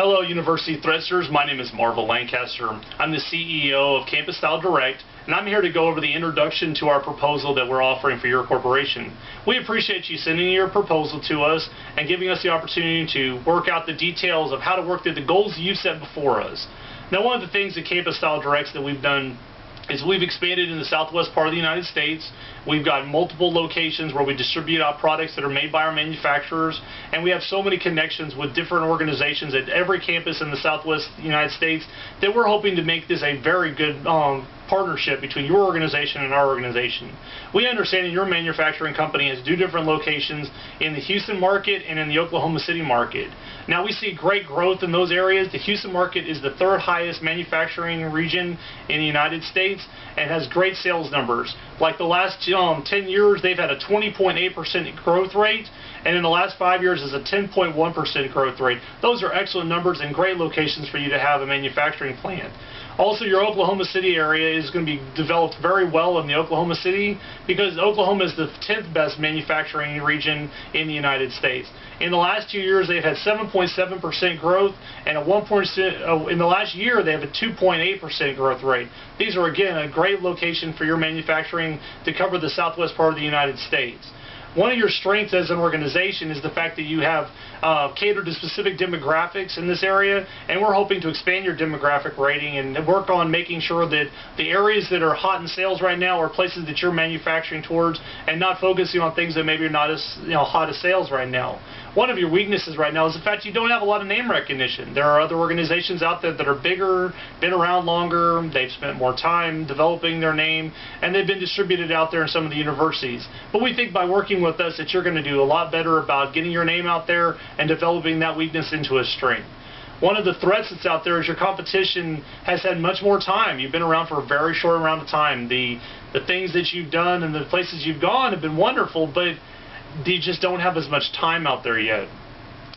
Hello, University Threadsters. My name is Marvel Lancaster. I'm the CEO of Campus Style Direct, and I'm here to go over the introduction to our proposal that we're offering for your corporation. We appreciate you sending your proposal to us and giving us the opportunity to work out the details of how to work through the goals you set before us. Now, one of the things at Campus Style Direct that we've done is we've expanded in the southwest part of the United States. We've got multiple locations where we distribute our products that are made by our manufacturers, and we have so many connections with different organizations at every campus in the southwest United States that we're hoping to make this a very good partnership between your organization and our organization. We understand that your manufacturing company has two different locations in the Houston market and in the Oklahoma City market. Now, we see great growth in those areas. The Houston market is the third highest manufacturing region in the United States and has great sales numbers. Like the last 10 years, they've had a 20.8% growth rate, and in the last 5 years is a 10.1% growth rate. Those are excellent numbers and great locations for you to have a manufacturing plant. Also, your Oklahoma City area is going to be developed very well in the Oklahoma City because Oklahoma is the 10th best manufacturing region in the United States. In the last 2 years, they've had 7.7% growth, and in the last year, they have a 2.8% growth rate. These are, again, a great location for your manufacturing to cover the southwest part of the United States. One of your strengths as an organization is the fact that you have catered to specific demographics in this area, and we're hoping to expand your demographic rating and work on making sure that the areas that are hot in sales right now are places that you're manufacturing towards and not focusing on things that maybe are not as hot as sales right now. One of your weaknesses right now is the fact you don't have a lot of name recognition. There are other organizations out there that are bigger, been around longer, they've spent more time developing their name, and they've been distributed out there in some of the universities. But we think by working with us that you're going to do a lot better about getting your name out there and developing that weakness into a strength. One of the threats that's out there is your competition has had much more time. You've been around for a very short amount of time. The things that you've done and the places you've gone have been wonderful, but you just don't have as much time out there yet.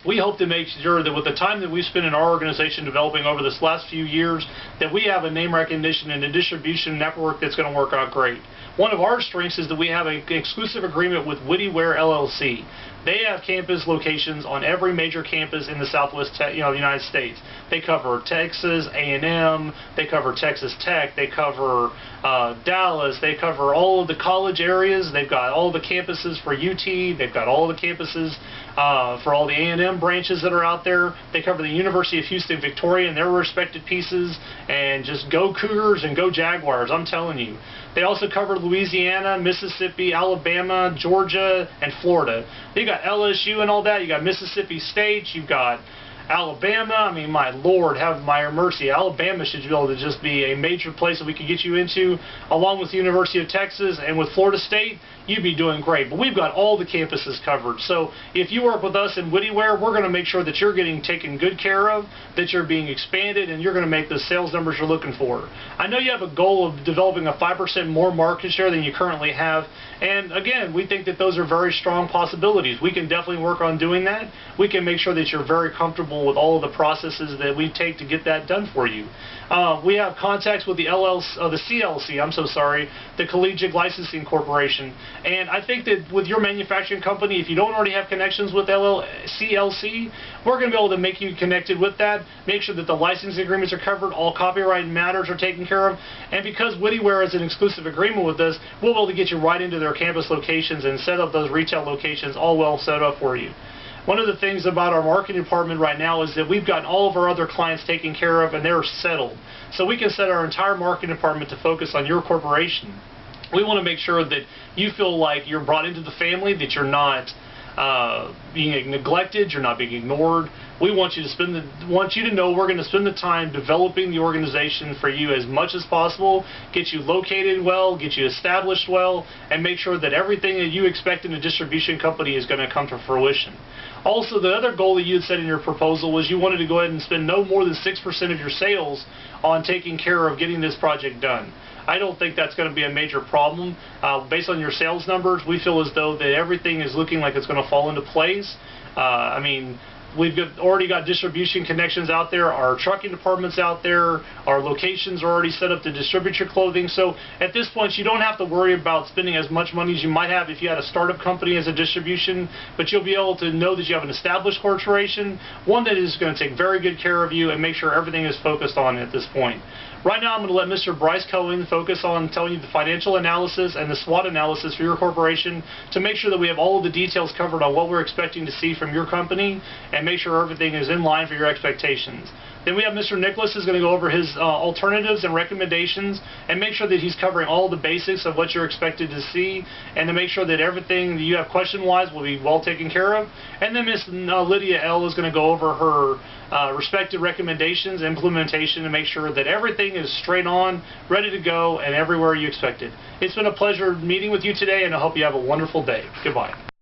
We hope to make sure that with the time that we've spent in our organization developing over this last few years, that we have a name recognition and a distribution network that's going to work out great. One of our strengths is that we have an exclusive agreement with Whittiware LLC. They have campus locations on every major campus in the southwest United States. They cover Texas A&M, they cover Texas Tech, they cover Dallas, they cover all of the college areas. They've got all the campuses for UT, they've got all the campuses for all the A&M branches that are out there. They cover the University of Houston Victoria and their respective pieces, and just go Cougars and go Jaguars, I'm telling you. They also cover Louisiana, Mississippi, Alabama, Georgia, and Florida. You got LSU and all that. You got Mississippi State. You've got Alabama. I mean, my Lord, have mercy. Alabama should be able to just be a major place that we could get you into, along with the University of Texas and with Florida State. You'd be doing great. But we've got all the campuses covered. So if you work with us in Whittiware, we're going to make sure that you're getting taken good care of, that you're being expanded, and you're going to make the sales numbers you're looking for. I know you have a goal of developing a 5% more market share than you currently have. And again, we think that those are very strong possibilities. We can definitely work on doing that. We can make sure that you're very comfortable with all of the processes that we take to get that done for you. We have contacts with the CLC, the Collegiate Licensing Corporation. And I think that with your manufacturing company, if you don't already have connections with CLC, we're going to be able to make you connected with that, make sure that the licensing agreements are covered, all copyright matters are taken care of, and because Whittiware has an exclusive agreement with us, we'll be able to get you right into their campus locations and set up those retail locations all well set up for you. One of the things about our marketing department right now is that we've got all of our other clients taken care of and they're settled. So we can set our entire marketing department to focus on your corporation. We want to make sure that you feel like you're brought into the family, that you're not being neglected, you're not being ignored. We want you to know we're going to spend the time developing the organization for you as much as possible, get you located well, get you established well, and make sure that everything that you expect in a distribution company is going to come to fruition. Also, the other goal that you had set in your proposal was you wanted to go ahead and spend no more than 6% of your sales on taking care of getting this project done. I don't think that's going to be a major problem. Based on your sales numbers, we feel as though that everything is looking like it's going to fall into place. I mean, already got distribution connections out there. Our trucking department's out there. Our locations are already set up to distribute your clothing. So at this point, you don't have to worry about spending as much money as you might have if you had a startup company as a distribution, but you'll be able to know that you have an established corporation, one that is going to take very good care of you and make sure everything is focused on at this point. Right now, I'm going to let Mr. Bryce Cohen focus on telling you the financial analysis and the SWOT analysis for your corporation to make sure that we have all of the details covered on what we're expecting to see from your company and make sure everything is in line for your expectations. Then we have Mr. Nicholas who's going to go over his alternatives and recommendations and make sure that he's covering all the basics of what you're expected to see and to make sure that everything that you have question-wise will be well taken care of. And then Ms. Lydia L. is going to go over her respective recommendations and implementation to make sure that everything is straight on, ready to go, and everywhere you expect it. It's been a pleasure meeting with you today, and I hope you have a wonderful day. Goodbye.